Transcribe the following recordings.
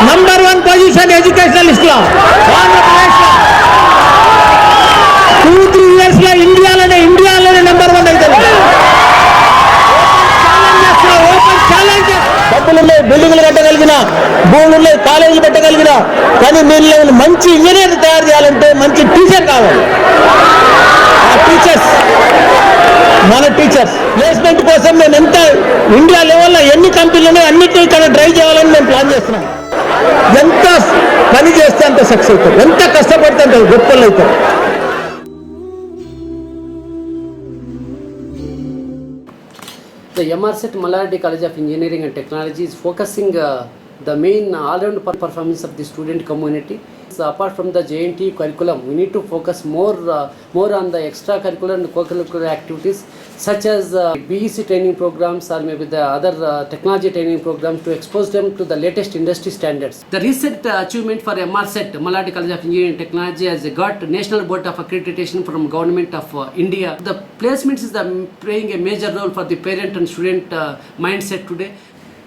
Number 1 position educationalist లో ఆంధ్రప్రదేశ్ లో 2-3 years లో ఇండియాలోనే నంబర్ 1 అవుతుంది. Open challenge. డబ్బులున్నాయి, బిల్డింగ్లు కట్టగలిగిన, భూములున్నాయి, కాలేజీలు పెట్టగలిగిన, కానీ మీరు మంచి ఇంజనీర్ తయారు చేయాలంటే మంచి టీచర్ కావాలి. ఆ టీచర్స్ మన టీచర్స్ ప్లేస్మెంట్ కోసం మేము ఎంత ఇండియా లెవెల్లో ఎన్ని కంపెనీలు ఉన్నాయి అన్నిటినీ ఇక్కడ డ్రైవ్ చేయాలని మేము ప్లాన్ చేస్తున్నాం. ఎంత పని చేస్తే అంత సక్సెస్ అవుతారు, ఎంత కష్టపడితే అంత గొప్పలు అవుతారు. The MRCET Mallaradi College of Engineering and Technology is focusing the main all-round performance of the student community. So apart from the JNT curriculum, we need to focus more on the extracurricular and co-curricular activities such as BEC training programs or maybe the other technology training programs to expose them to the latest industry standards. The recent achievement for MRCET, Mallaradi College of Engineering and Technology, has got National Board of Accreditation from Government of India. The placements is playing a major role for the parent and student mindset today.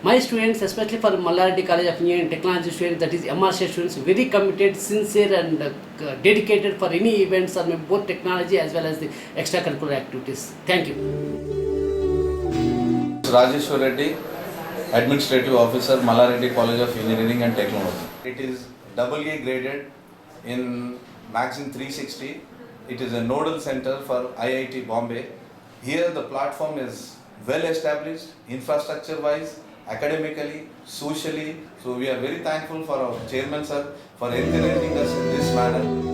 My students, especially for Mallaradi College of Engineering and Technology students, that is MRCET students, very committed, sincere and dedicated for any events or both technology as well as the extracurricular activities. Thank you. Rajeshwar Reddy, Administrative Officer, Mallareddy College of Engineering and Technology. It is AA graded in Magazine 360. It is a nodal center for IIT Bombay. Here the platform is well established, infrastructure wise, academically, socially. So we are very thankful for our chairman sir for encouraging us in this manner.